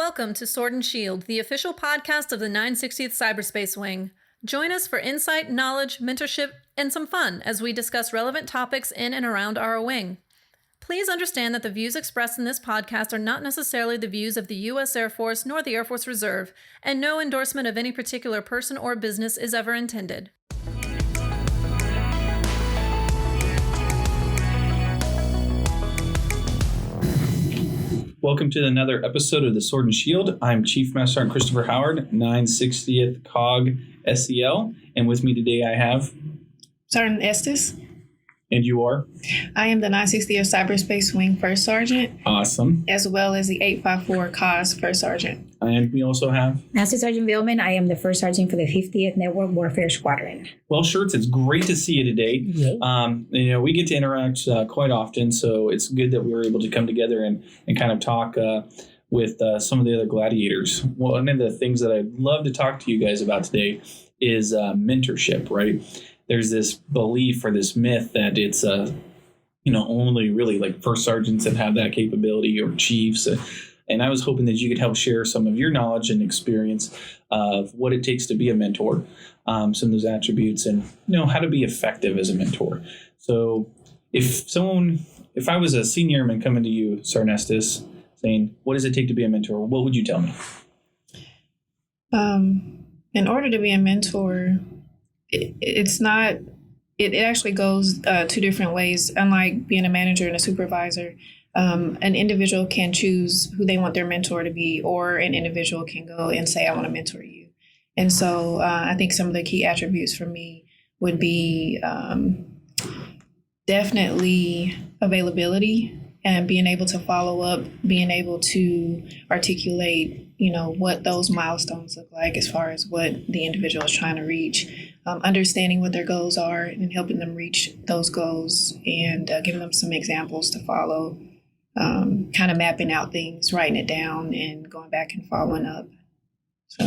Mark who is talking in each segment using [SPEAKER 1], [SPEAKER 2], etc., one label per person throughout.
[SPEAKER 1] Welcome to Sword and Shield, the official podcast of the 960th Cyberspace Wing. Join us for insight, knowledge, mentorship, and some fun as we discuss relevant topics in and around our wing. Please understand that the views expressed in this podcast are not necessarily the views of the U.S. Air Force nor the Air Force Reserve, and no endorsement of any particular person or business is ever intended.
[SPEAKER 2] Welcome to another episode of the Sword and Shield. I'm Chief Master Sergeant Christopher Howard, 960th COG SEL, and with me today I have
[SPEAKER 3] Sergeant Estes.
[SPEAKER 2] And you are?
[SPEAKER 3] I am the 960th Cyberspace Wing First Sergeant.
[SPEAKER 2] Awesome.
[SPEAKER 3] As well as the 854 COS First Sergeant.
[SPEAKER 2] And we also have
[SPEAKER 4] Master Sgt. Vielman. I am the First Sergeant for the 50th Network Warfare Squadron.
[SPEAKER 2] Well, Shirts, it's great to see you today.
[SPEAKER 4] Yay.
[SPEAKER 2] We get to interact quite often, so it's good that we were able to come together and kind of talk with some of the other gladiators. Well, one of the things that I'd love to talk to you guys about today is mentorship, right? There's this belief or this myth that it's only really like first sergeants that have that capability or chiefs. And I was hoping that you could help share some of your knowledge and experience of what it takes to be a mentor, some of those attributes, and how to be effective as a mentor. So if I was a senior airman coming to you, Sergeant Estes, saying, what does it take to be a mentor? What would you tell me?
[SPEAKER 3] In order to be a mentor, it actually goes two different ways. Unlike being a manager and a supervisor, an individual can choose who they want their mentor to be, or an individual can go and say, I want to mentor you. And so I think some of the key attributes for me would be definitely availability and being able to follow up, being able to articulate, what those milestones look like as far as what the individual is trying to reach, understanding what their goals are and helping them reach those goals, and giving them some examples to follow, kind of mapping out things, writing it down, and going back and following up. So.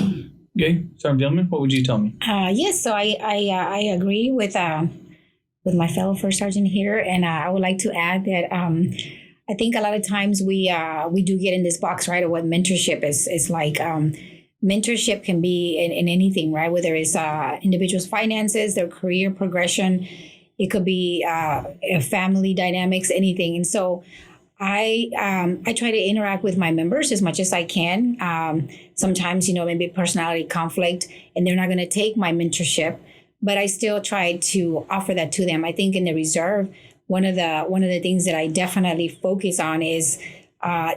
[SPEAKER 2] Okay, Sergeant Vielman, what would you tell me?
[SPEAKER 4] Yes, so I agree with my fellow first sergeant here, and I would like to add that I think a lot of times we do get in this box, right, of what mentorship is. It's like mentorship can be in anything, right? Whether it's individuals' finances, their career progression, it could be family dynamics, anything. And so I try to interact with my members as much as I can. Sometimes, maybe personality conflict, and they're not going to take my mentorship, but I still try to offer that to them. I think in the reserve, one of the things that I definitely focus on is,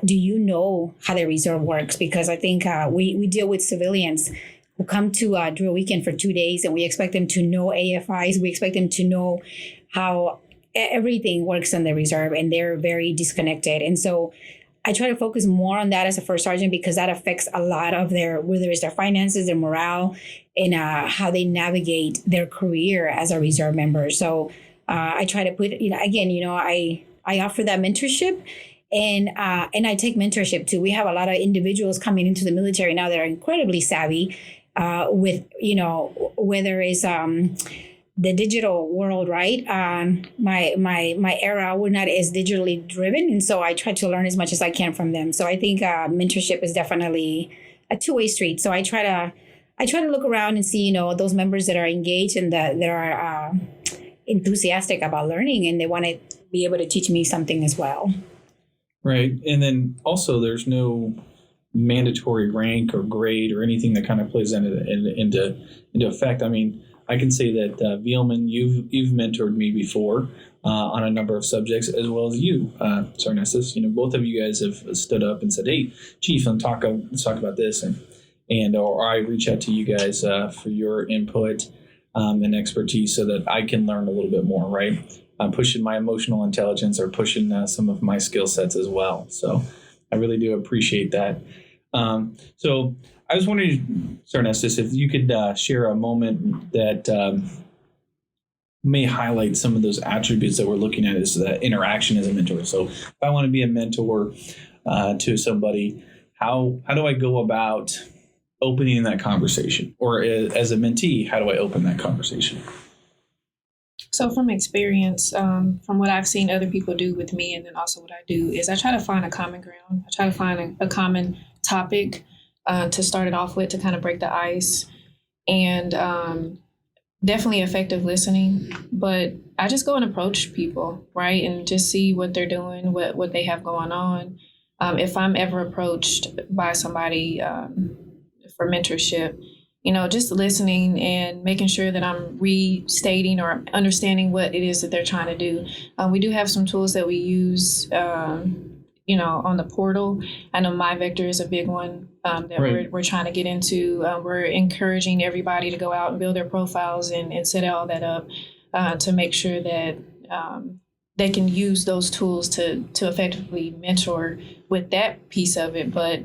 [SPEAKER 4] do you know how the reserve works? Because I think we deal with civilians who come to drill weekend for 2 days, and we expect them to know AFIs. We expect them to know how everything works in the reserve, and they're very disconnected. And so I try to focus more on that as a first sergeant, because that affects a lot of whether it's their finances, their morale, and how they navigate their career as a reserve member. So I try to put, I offer that mentorship, and I take mentorship too. We have a lot of individuals coming into the military now that are incredibly savvy with, whether it's the digital world, right? My era, we're not as digitally driven. And so I try to learn as much as I can from them. So I think mentorship is definitely a two-way street. So I try to look around and see, those members that are engaged and that are enthusiastic about learning, and they want to be able to teach me something as well.
[SPEAKER 2] Right. And then also there's no mandatory rank or grade or anything that kind of plays into effect. I mean, I can say that Vielman, you've mentored me before on a number of subjects, as well as you, Sergeant Estes. Both of you guys have stood up and said, "Hey, Chief, let's talk about this," or I reach out to you guys for your input and expertise so that I can learn a little bit more. Right, I'm pushing my emotional intelligence or pushing some of my skill sets as well. So I really do appreciate that. So I was wondering, Sergeant Estes, if you could share a moment that may highlight some of those attributes that we're looking at as the interaction as a mentor. So if I want to be a mentor to somebody, how do I go about opening that conversation? Or as a mentee, how do I open that conversation?
[SPEAKER 3] So from experience, from what I've seen other people do with me, and then also what I do, is I try to find a common ground. I try to find a common topic to start it off with, to kind of break the ice. And definitely effective listening. But I just go and approach people, right? And just see what they're doing, what they have going on. If I'm ever approached by somebody for mentorship, just listening and making sure that I'm restating or understanding what it is that they're trying to do. We do have some tools that we use, on the portal. I know MyVector is a big one that
[SPEAKER 2] Right.
[SPEAKER 3] we're trying to get into. We're encouraging everybody to go out and build their profiles and set all that up to make sure that they can use those tools to effectively mentor with that piece of it. But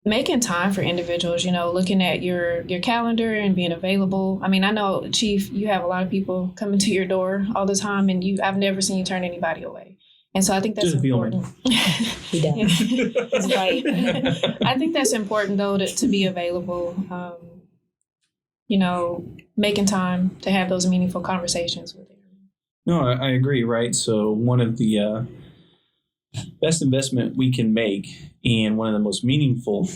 [SPEAKER 3] making time for individuals, looking at your calendar and being available. I mean, I know, Chief, you have a lot of people coming to your door all the time, and I've never seen you turn anybody away. And so I think that's
[SPEAKER 2] Just
[SPEAKER 3] important.
[SPEAKER 4] He does.
[SPEAKER 3] That's right. I think that's important, though, to be available, making time to have those meaningful conversations with them.
[SPEAKER 2] No, I agree, right? So one of the best investment we can make and one of the most meaningful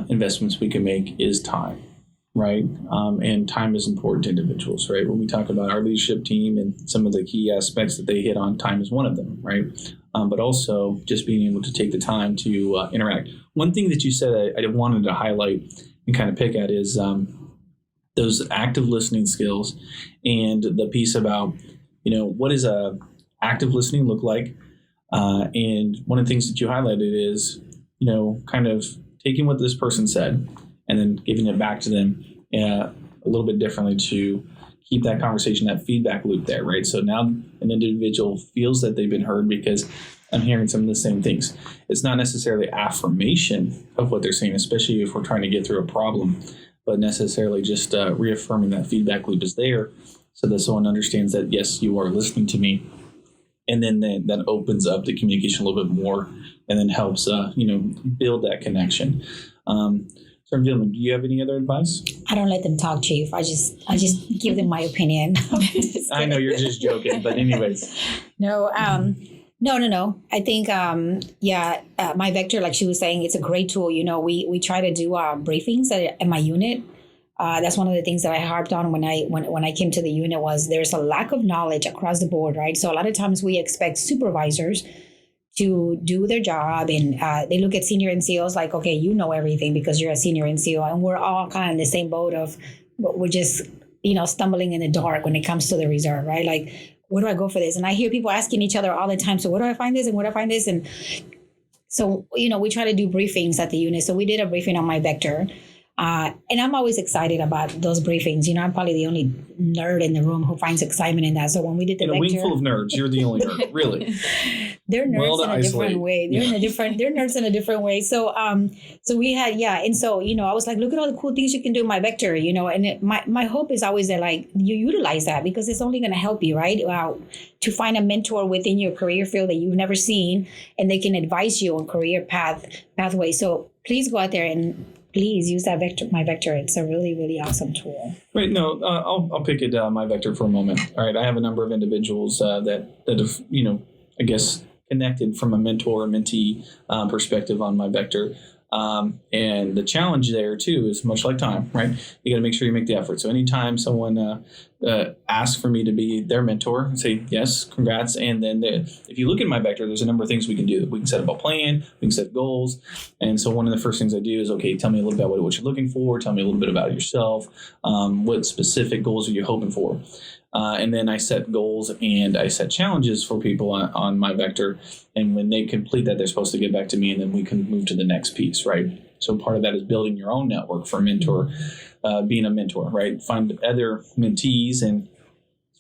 [SPEAKER 2] investments we can make is time, right? And time is important to individuals, right? When we talk about our leadership team and some of the key aspects that they hit on, time is one of them, right? But also just being able to take the time to interact. One thing that you said I wanted to highlight and kind of pick at is those active listening skills and the piece about, what does a active listening look like? And one of the things that you highlighted is, kind of taking what this person said and then giving it back to them a little bit differently to keep that conversation, that feedback loop there, right? So now an individual feels that they've been heard because I'm hearing some of the same things. It's not necessarily affirmation of what they're saying, especially if we're trying to get through a problem, but necessarily just reaffirming that feedback loop is there so that someone understands that, yes, you are listening to me. And then that opens up the communication a little bit more and then helps, build that connection. Sergeant Vielman, do you have any other advice?
[SPEAKER 4] I don't let them talk, Chief. I just give them my opinion.
[SPEAKER 2] I know you're just joking, but anyways.
[SPEAKER 4] No. I think, MyVector, like she was saying, it's a great tool. We try to do briefings at my unit. That's one of the things that I harped on when I came to the unit was there's a lack of knowledge across the board, right? So a lot of times we expect supervisors to do their job and they look at senior NCOs like, okay, you know everything because you're a senior NCO, and we're all kind of in the same boat of we're just, stumbling in the dark when it comes to the reserve, right? Like, where do I go for this? And I hear people asking each other all the time, so where do I find this and where do I find this? And so, we try to do briefings at the unit. So we did a briefing on MyVector. And I'm always excited about those briefings. I'm probably the only nerd in the room who finds excitement in that. So when we did the
[SPEAKER 2] in a
[SPEAKER 4] lecture,
[SPEAKER 2] wing full of nerds, you're the only nerd, really.
[SPEAKER 4] They're nerds
[SPEAKER 2] Well,
[SPEAKER 4] in a
[SPEAKER 2] isolate.
[SPEAKER 4] different way. They're nerds in a different way. So so we had and so I was like, look at all the cool things you can do in MyVector, and my hope is always that like you utilize that because it's only going to help you, right? To find a mentor within your career field that you've never seen, and they can advise you on career pathway. So please go out there and please use that MyVector. It's a really, really awesome tool.
[SPEAKER 2] Right. No, I'll pick it MyVector for a moment. All right. I have a number of individuals that have, I guess, connected from a mentor or mentee perspective on MyVector. And the challenge there, too, is much like time, right? You got to make sure you make the effort. So anytime someone asks for me to be their mentor, I say, yes, congrats. And then if you look at MyVector, there's a number of things we can do. We can set up a plan. We can set goals. And so one of the first things I do is, okay, tell me a little bit about what you're looking for. Tell me a little bit about yourself. What specific goals are you hoping for? And then I set goals and I set challenges for people on MyVector. And when they complete that, they're supposed to get back to me, and then we can move to the next piece, right? So part of that is building your own network for a mentor, being a mentor, right? Find other mentees and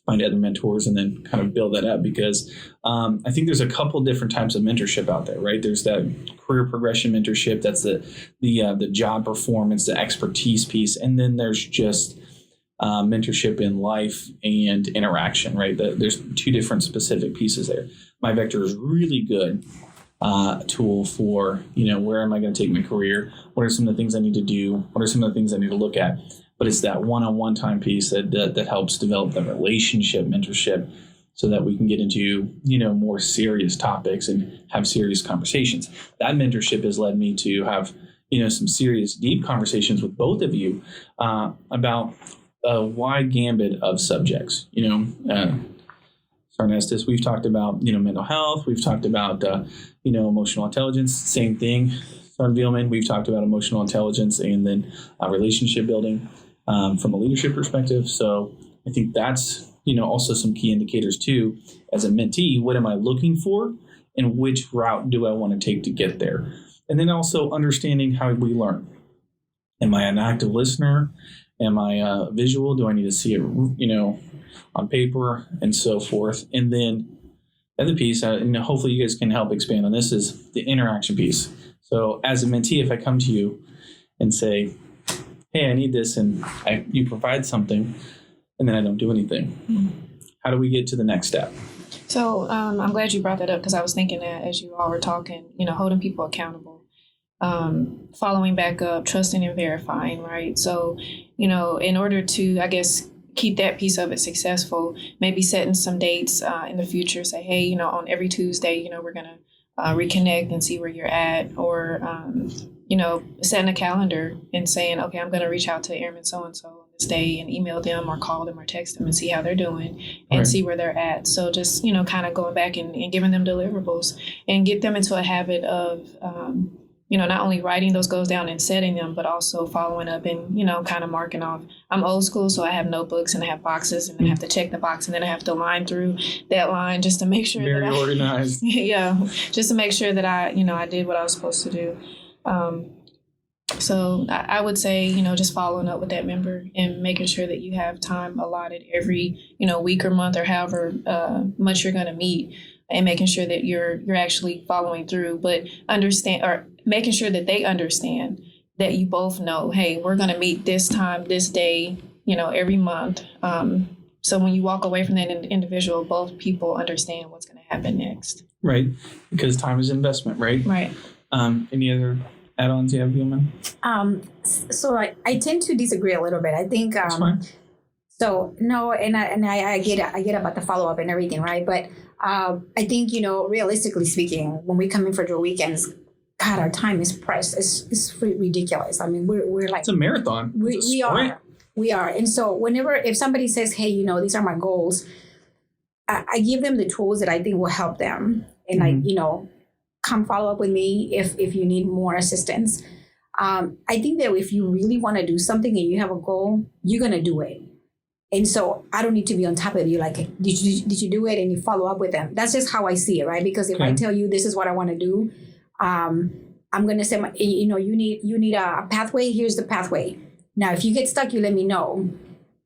[SPEAKER 2] find other mentors and then kind of build that up because I think there's a couple different types of mentorship out there, right? There's that career progression mentorship. That's the job performance, the expertise piece. And then there's just mentorship in life and interaction, right? There's two different specific pieces there. MyVector is really good tool for, where am I going to take my career? What are some of the things I need to do? What are some of the things I need to look at? But it's that one-on-one time piece that helps develop the relationship mentorship so that we can get into, more serious topics and have serious conversations. That mentorship has led me to have, some serious, deep conversations with both of you about a wide gambit of subjects. Sergeant Estes, we've talked about, mental health. We've talked about, emotional intelligence. Same thing. Sergeant Vielman, we've talked about emotional intelligence and then relationship building from a leadership perspective. So I think that's, also some key indicators too. As a mentee, what am I looking for and which route do I want to take to get there? And then also understanding how we learn. Am I an active listener? Am I visual? Do I need to see it, on paper and so forth? And then the other piece, and hopefully you guys can help expand on this, is the interaction piece. So as a mentee, if I come to you and say, hey, I need this, and you provide something, and then I don't do anything, how do we get to the next step?
[SPEAKER 3] So I'm glad you brought that up, because I was thinking that as you all were talking, holding people accountable, following back up, trusting and verifying, right? So, in order to, I guess, keep that piece of it successful, maybe setting some dates in the future, say, hey, on every Tuesday, we're going to reconnect and see where you're at, or, setting a calendar and saying, okay, I'm going to reach out to airman so-and-so on this day and email them or call them or text them and see how they're doing and
[SPEAKER 2] Right.
[SPEAKER 3] see where they're at. So just, kind of going back and giving them deliverables and get them into a habit of, not only writing those goals down and setting them, but also following up and, kind of marking off. I'm old school, so I have notebooks and I have boxes, and then I have to check the box, and then I have to line through that line just to make sure
[SPEAKER 2] Very
[SPEAKER 3] that
[SPEAKER 2] organized.
[SPEAKER 3] yeah, just to make sure that I did what I was supposed to do. So I would say, just following up with that member and making sure that you have time allotted every, week or month or however much you're going to meet, and making sure that you're actually following through, but making sure that they understand that you both know, hey, we're going to meet this time, this day, every month. So when you walk away from that individual, both people understand what's going to happen next.
[SPEAKER 2] Right. Because time is investment, right?
[SPEAKER 3] Right.
[SPEAKER 2] Any other add-ons you have, Vielman?
[SPEAKER 4] So I tend to disagree a little bit. I think
[SPEAKER 2] That's fine.
[SPEAKER 4] so no, and I get about the follow up and everything, right? But I think realistically speaking, when we come in for drill weekends, God, our time is pressed. It's ridiculous. I mean, we're like,
[SPEAKER 2] It's a marathon.
[SPEAKER 4] we are, and so if somebody says, hey, these are my goals, I give them the tools that I think will help them, and come follow up with me if you need more assistance. I think that if you really want to do something and you have a goal, you're going to do it. And so I don't need to be on top of you. Like, did you do it? And you follow up with them. That's just how I see it, right? Because if I tell you this is what I want to do, I'm going to say, you need a pathway. Here's the pathway. Now, if you get stuck, you let me know.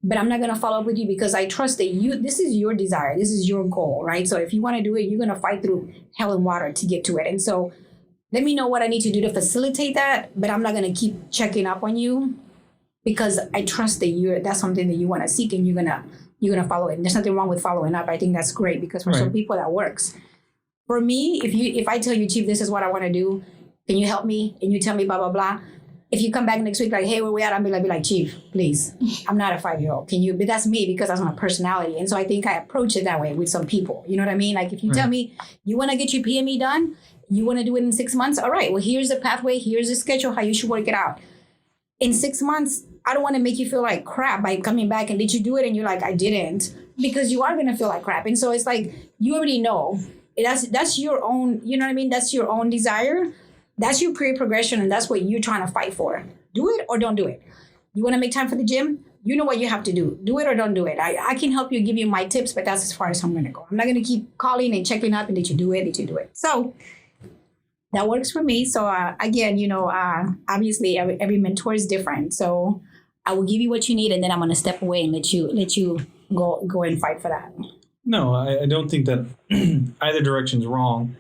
[SPEAKER 4] But I'm not going to follow up with you because I trust that this is your desire. This is your goal, right? So if you want to do it, you're going to fight through hell and water to get to it. And so let me know what I need to do to facilitate that. But I'm not going to keep checking up on you because I trust that that's something that you want to seek, and you're going to follow it. And there's nothing wrong with following up. I think that's great because for some people that works. For me, if I tell you, Chief, this is what I want to do, can you help me? And you tell me blah, blah, blah. If you come back next week, like, hey, where we at? I'll be like, Chief, please, I'm not a 5-year-old. Can you? But that's me because that's my personality. And so I think I approach it that way with some people. You know what I mean? Like if you tell me you want to get your PME done, you want to do it in 6 months. All right, well, here's the pathway. Here's the schedule, how you should work it out. In 6 months, I don't want to make you feel like crap by coming back and did you do it? And you're like, I didn't, because you are going to feel like crap. And so it's like, you already know that's your own, you know what I mean? That's your own desire. That's your career progression, and that's what you're trying to fight for. Do it or don't do it. You want to make time for the gym? You know what you have to do. Do it or don't do it. I can help you, give you my tips, but that's as far as I'm going to go. I'm not going to keep calling and checking up, and did you do it? Did you do it? So that works for me. So again, obviously every mentor is different. So I will give you what you need, and then I'm going to step away and let you go and fight for that.
[SPEAKER 2] No, I don't think that either direction's wrong.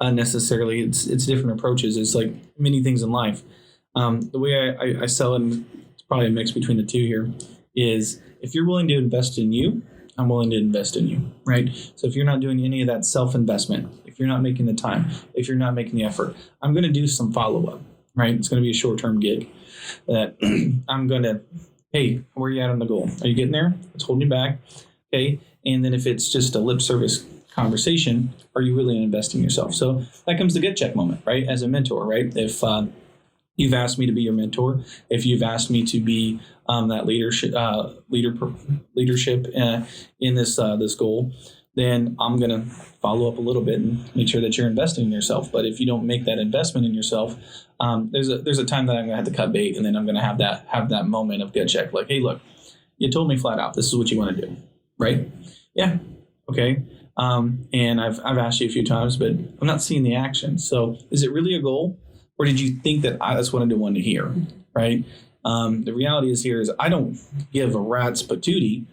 [SPEAKER 2] Necessarily, it's different approaches. It's like many things in life. The way I sell it, and it's probably a mix between the two here, is if you're willing to invest in you, I'm willing to invest in you, right? So if you're not doing any of that self-investment, if you're not making the time, if you're not making the effort, I'm going to do some follow-up, right? It's going to be a short-term gig that I'm going to, hey, where are you at on the goal? Are you getting there? What's holding you back? Okay. And then if it's just a lip service conversation, are you really investing in yourself? So that comes the gut check moment, right? As a mentor, right? If you've asked me to be your mentor, if you've asked me to be that leadership in this goal, then I'm going to follow up a little bit and make sure that you're investing in yourself. But if you don't make that investment in yourself, there's a time that I'm going to have to cut bait, and then I'm going to have that moment of gut check, like, hey, look, you told me flat out, this is what you want to do, right? Yeah, okay. And I've asked you a few times, but I'm not seeing the action. So is it really a goal, or did you think that that's what I wanted to hear, right? The reality is I don't give a rat's patootie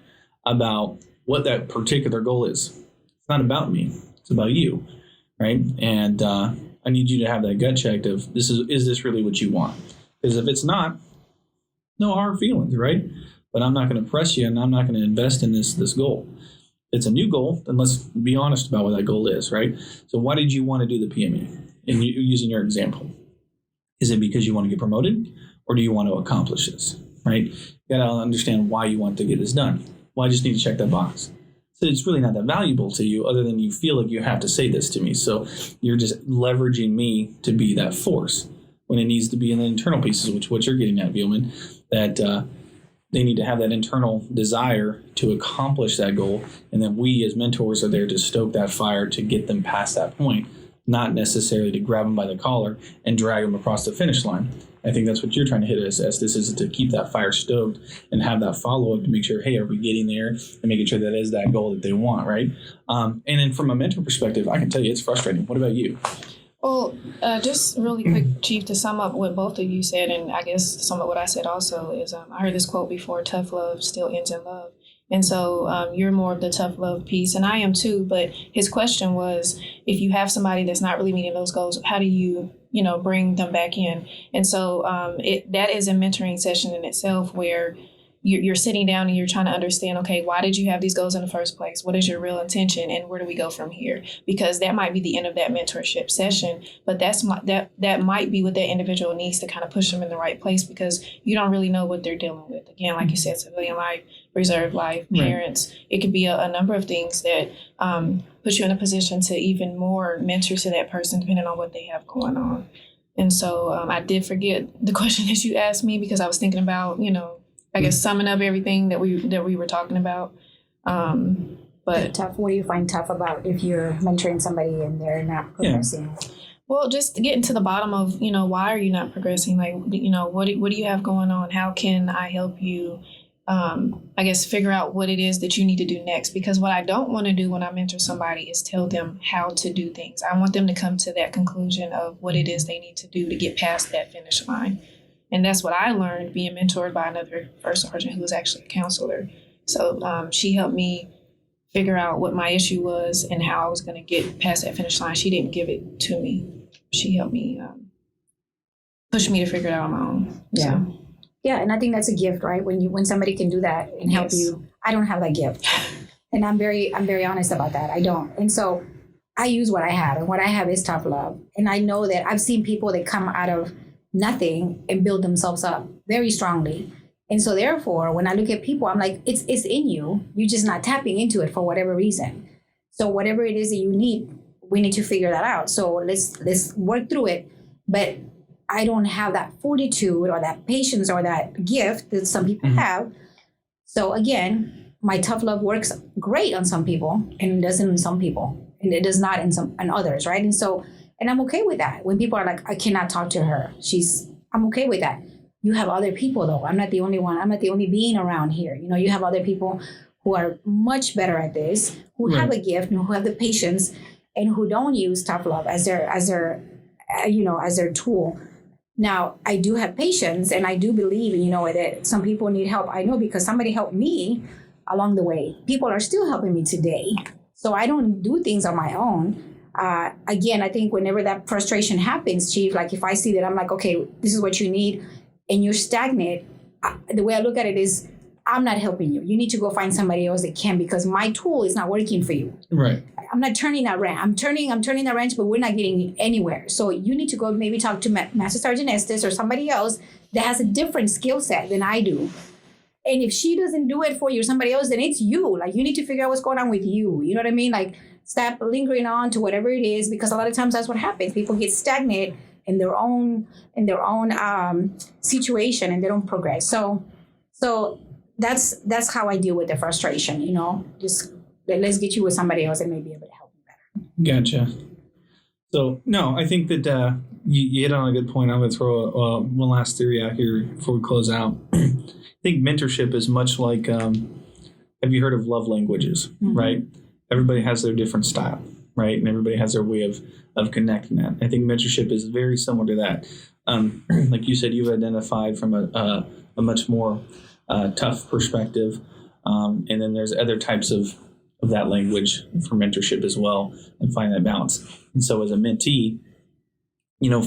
[SPEAKER 2] about what that particular goal is. It's not about me. It's about you, right? And I need you to have that gut check of is this really what you want? Because if it's not, no hard feelings, right? But I'm not going to press you, and I'm not going to invest in this goal. If it's a new goal, then let's be honest about what that goal is, right? So why did you want to do the PME? And using your example, is it because you want to get promoted, or do you want to accomplish this, right? You got to understand why you want to get this done. Well, I just need to check that box. So it's really not that valuable to you, other than you feel like you have to say this to me. So you're just leveraging me to be that force when it needs to be in the internal pieces, which what you're getting at, Vielman, that they need to have that internal desire to accomplish that goal. And then we as mentors are there to stoke that fire to get them past that point, not necessarily to grab them by the collar and drag them across the finish line. I think that's what you're trying to hit us as this is to keep that fire stoked and have that follow-up to make sure, hey, are we getting there, and making sure that is that goal that they want, right? And then from a mentor perspective, I can tell you it's frustrating. What about you?
[SPEAKER 3] Well, just really quick, Chief, to sum up what both of you said, and I guess some of what I said also is I heard this quote before, tough love still ends in love. And so you're more of the tough love piece, and I am too. But his question was, if you have somebody that's not really meeting those goals, how do you bring them back in? And so that is a mentoring session in itself, where you're sitting down and you're trying to understand, okay, why did you have these goals in the first place? What is your real intention, and where do we go from here? Because that might be the end of that mentorship session, but that might be what that individual needs to kind of push them in the right place, because you don't really know what they're dealing with. Again, like you said, civilian life, reserve life, parents. Right. It could be a number of things that put you in a position to even more mentor to that person, depending on what they have going on. And so I did forget the question that you asked me, because I was thinking about, I guess summing up everything that we were talking about. But
[SPEAKER 4] tough. What do you find tough about if you're mentoring somebody and they're not progressing? Yeah.
[SPEAKER 3] Well, just getting to the bottom of, why are you not progressing? Like, what do you have going on? How can I help you? I guess figure out what it is that you need to do next. Because what I don't want to do when I mentor somebody is tell them how to do things. I want them to come to that conclusion of what it is they need to do to get past that finish line. And that's what I learned being mentored by another first sergeant who was actually a counselor. So she helped me figure out what my issue was and how I was going to get past that finish line. She didn't give it to me. She helped me, push me to figure it out on my own.
[SPEAKER 4] Yeah. So. Yeah, and I think that's a gift, right? When somebody can do that and help you. I don't have that gift. And I'm very honest about that. I don't. And so I use what I have, and what I have is tough love. And I know that I've seen people that come out of nothing and build themselves up very strongly. And so therefore, when I look at people, I'm like, it's in you. You're just not tapping into it for whatever reason. So whatever it is that you need, we need to figure that out. So let's work through it. But I don't have that fortitude or that patience or that gift that some people have. So again, my tough love works great on some people and it doesn't on some people, and it does not in others, right? And I'm okay with that. When people are like, I cannot talk to her, I'm okay with that. You have other people though. I'm not the only one. I'm not the only being around here. You have other people who are much better at this, who have a gift, and who have the patience, and who don't use tough love as their tool. Now, I do have patience, and I do believe, that some people need help. I know, because somebody helped me along the way. People are still helping me today. So I don't do things on my own. Again, I think whenever that frustration happens, Chief, like if I see that, I'm like, okay, this is what you need, and you're stagnant, the way I look at it is, I'm not helping you. You need to go find somebody else that can, because my tool is not working for you.
[SPEAKER 2] Right.
[SPEAKER 3] I'm not turning that wrench. I'm turning the wrench, but we're not getting anywhere. So you need to go maybe talk to Master Sgt. Estes or somebody else that has a different skill set than I do.
[SPEAKER 4] And if she doesn't do it for you or somebody else, then it's you. Like, you need to figure out what's going on with you. You know what I mean? Like, stop lingering on to whatever it is, because a lot of times that's what happens. People get stagnant in their own situation, and they don't progress. So that's how I deal with the frustration. Just let's get you with somebody else that may be able to help you better.
[SPEAKER 2] Gotcha. So no, I think that you hit on a good point. I'm going to throw one last theory out here before we close out. I think mentorship is much like, have you heard of love languages, mm-hmm. right? Everybody has their different style, right? And everybody has their way of connecting that. I think mentorship is very similar to that. Like you said, you've identified from a much more tough perspective. And then there's other types of that language for mentorship as well, and find that balance. And so as a mentee,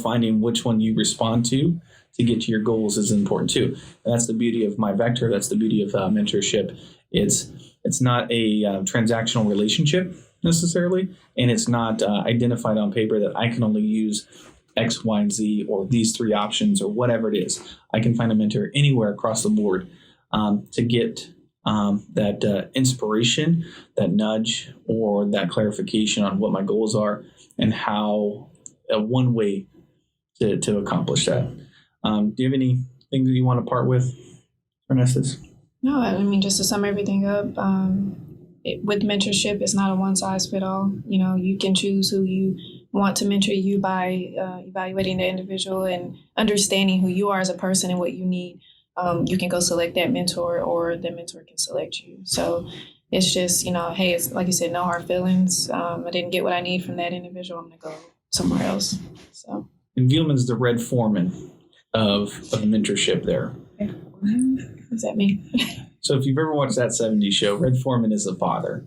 [SPEAKER 2] finding which one you respond to get to your goals is important too. And that's the beauty of my vector. That's the beauty of mentorship. It's not a transactional relationship necessarily, and it's not identified on paper that I can only use X, Y, and Z, or these three options, or whatever it is. I can find a mentor anywhere across the board to get that inspiration, that nudge, or that clarification on what my goals are and how one way to accomplish that. Do you have anything that you want to part with, Estes?
[SPEAKER 3] No, I mean, just to sum everything up, with mentorship, it's not a one-size-fits-all. You can choose who you want to mentor you by evaluating the individual and understanding who you are as a person and what you need. You can go select that mentor, or the mentor can select you. So it's just, hey, it's like you said, no hard feelings. I didn't get what I need from that individual. I'm going to go somewhere else. So. And
[SPEAKER 2] Vielman's the Red Foreman of mentorship there.
[SPEAKER 3] What does that mean?
[SPEAKER 2] So if you've ever watched that 70s show, Red Foreman is the father,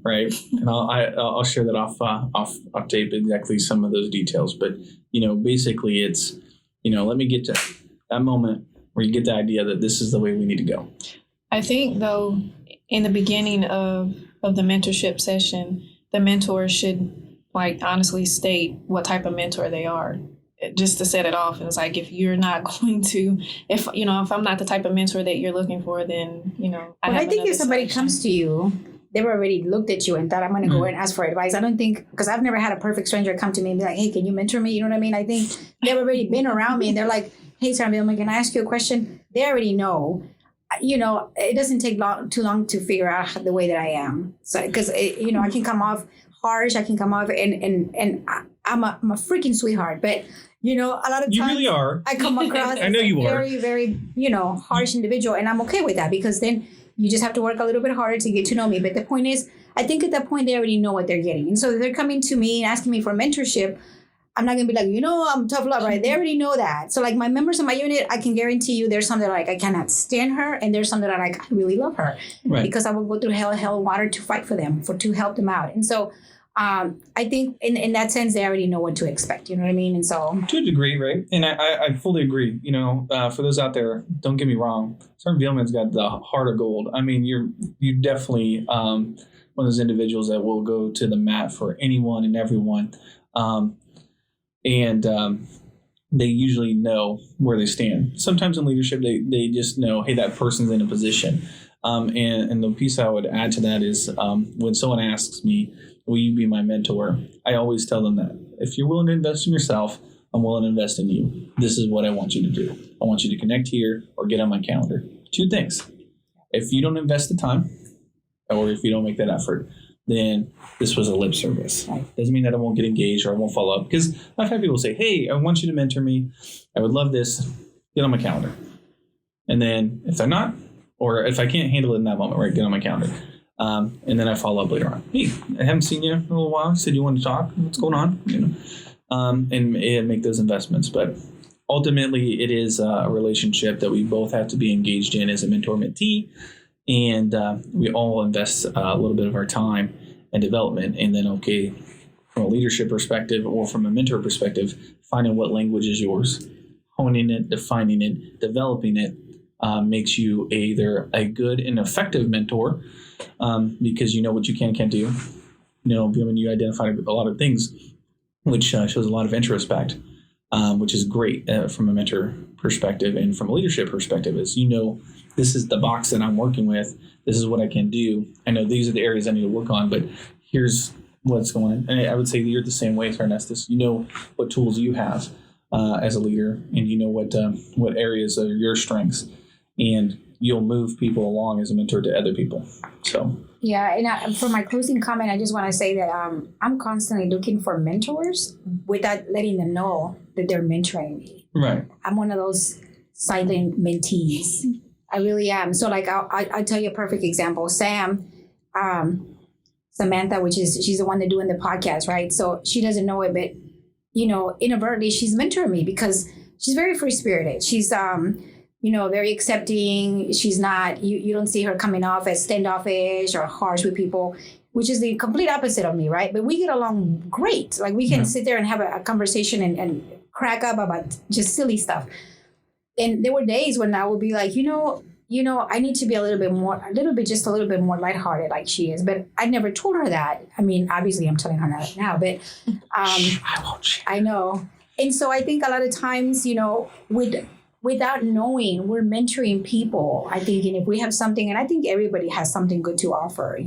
[SPEAKER 2] right? And I'll share that off tape exactly some of those details. But, basically it's, let me get to that moment where you get the idea that this is the way we need to go.
[SPEAKER 3] I think, though, in the beginning of the mentorship session, the mentor should, honestly state what type of mentor they are, just to set it off. And it's like, if you're not going to, if I'm not the type of mentor that you're looking for, then,
[SPEAKER 4] I think if somebody comes to you, they've already looked at you and thought, I'm going to go and ask for advice. I don't think, because I've never had a perfect stranger come to me and be like, hey, can you mentor me? You know what I mean? I think they've already been around me and they're like, hey, Samantha Vielman, can I ask you a question? They already know. It doesn't take too long to figure out the way that I am. So, because, I can come off harsh. I can come off and I'm a freaking sweetheart. But, a lot of times.
[SPEAKER 2] You really are.
[SPEAKER 4] I come across
[SPEAKER 2] I know you
[SPEAKER 4] as a very, very, harsh individual. And I'm okay with that, because then you just have to work a little bit harder to get to know me. But the point is, I think at that point, they already know what they're getting. And so if they're coming to me and asking me for mentorship, I'm not going to be like, I'm tough love, right? They already know that. So my members of my unit, I can guarantee you there's some that are I cannot stand her. And there's some that are I really love her. Right. Because I will go through hell, water to fight for them, to help them out. And so I think in that sense, they already know what to expect. You know what I mean? And so. To
[SPEAKER 2] a degree, right? And I fully agree. For those out there, don't get me wrong. Samantha Vielman's got the heart of gold. I mean, you're definitely one of those individuals that will go to the mat for anyone and everyone. And they usually know where they stand. Sometimes in leadership, they just know, hey, that person's in a position. And the piece I would add to that is when someone asks me, will you be my mentor? I always tell them that if you're willing to invest in yourself, I'm willing to invest in you. This is what I want you to do. I want you to connect here or get on my calendar. Two things. If you don't invest the time, or if you don't make that effort, then this was a lip service. Doesn't mean that I won't get engaged or I won't follow up. Because I've had people say, hey, I want you to mentor me. I would love this. Get on my calendar. And then if they're not, or if I can't handle it in that moment, right, get on my calendar. And then I follow up later on. Hey, I haven't seen you in a little while. You said you wanted to talk. What's going on? And make those investments. But ultimately, it is a relationship that we both have to be engaged in as a mentor-mentee. And we all invest a little bit of our time and development. And then, from a leadership perspective or from a mentor perspective, finding what language is yours, honing it, defining it, developing it makes you either a good and effective mentor because you know what you can and can't do. When you identify a lot of things, which shows a lot of introspect. which is great from a mentor perspective and from a leadership perspective. Is this is the box that I'm working with. This is what I can do. I know these are the areas I need to work on, but here's what's going on. And I would say that you're the same way, Estes. You know what tools you have as a leader, and you know what areas are your strengths, and you'll move people along as a mentor to other people. So
[SPEAKER 4] yeah, and for my closing comment, I just want to say that I'm constantly looking for mentors without letting them know that they're mentoring me.
[SPEAKER 2] Right.
[SPEAKER 4] I'm one of those silent mentees. I really am. So like I'll tell you a perfect example. Samantha, she's the one that's doing the podcast, right? So she doesn't know it, but inadvertently she's mentoring me because she's very free spirited. She's very accepting. She's not, you don't see her coming off as standoffish or harsh with people, which is the complete opposite of me, right? But we get along great. Like we can sit there and have a conversation and crack up about just silly stuff. And there were days when I would be like, I need to be a little bit more lighthearted like she is. But I never told her that. I mean, obviously I'm telling her that now, but
[SPEAKER 2] I won't share.
[SPEAKER 4] I know. And so I think a lot of times, without knowing, we're mentoring people. I think, and if we have something, and I think everybody has something good to offer,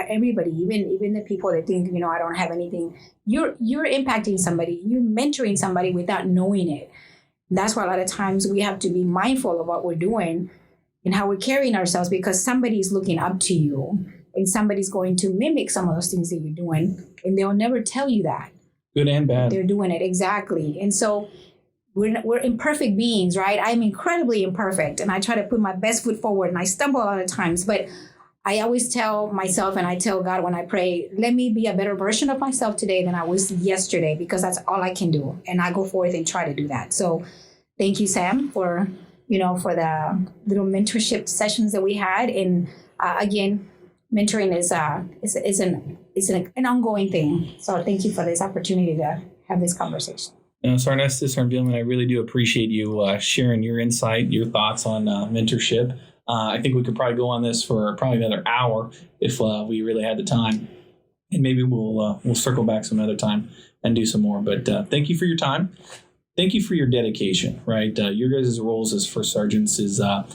[SPEAKER 4] everybody, even the people that think, I don't have anything, you're impacting somebody, you're mentoring somebody without knowing it. That's why a lot of times we have to be mindful of what we're doing and how we're carrying ourselves, because somebody's looking up to you and somebody's going to mimic some of those things that you're doing, and they'll never tell you that.
[SPEAKER 2] Good and bad.
[SPEAKER 4] They're doing it, exactly. And so we're imperfect beings, right? I'm incredibly imperfect, and I try to put my best foot forward, and I stumble a lot of times, but I always tell myself, and I tell God when I pray, let me be a better version of myself today than I was yesterday, because that's all I can do. And I go forth and try to do that. So thank you, Sam, for the little mentorship sessions that we had. And again, mentoring is an ongoing thing. So thank you for this opportunity to have this conversation.
[SPEAKER 2] Sergeant Estes, Sergeant Vielman, I really do appreciate you sharing your insight, your thoughts on mentorship. I think we could probably go on this for probably another hour if we really had the time, and maybe we'll circle back some other time and do some more. But thank you for your time. Thank you for your dedication. Right, your guys' roles as first sergeants is a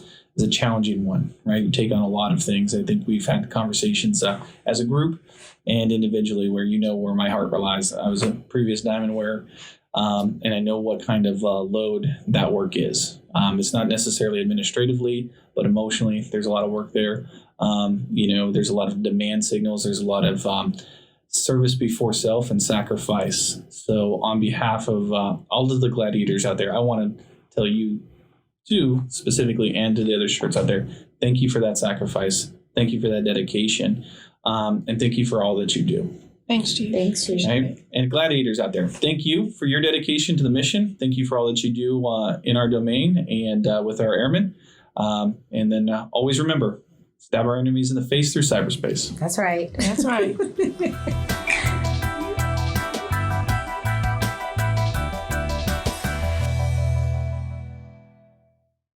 [SPEAKER 2] challenging one. Right, you take on a lot of things. I think we've had conversations as a group and individually where where my heart relies. I was a previous diamond wearer. And I know what kind of load that work is. It's not necessarily administratively, but emotionally, there's a lot of work there. There's a lot of demand signals. There's a lot of service before self and sacrifice. So on behalf of all of the gladiators out there, I want to tell you too, specifically, and to the other shirts out there, thank you for that sacrifice. Thank you for that dedication. And thank you for all that you do.
[SPEAKER 3] Thanks, Chief.
[SPEAKER 4] Thanks, Chief.
[SPEAKER 2] Right? And gladiators out there, thank you for your dedication to the mission. Thank you for all that you do in our domain and with our airmen. And then always remember, stab our enemies in the face through cyberspace.
[SPEAKER 4] That's right.
[SPEAKER 3] That's right.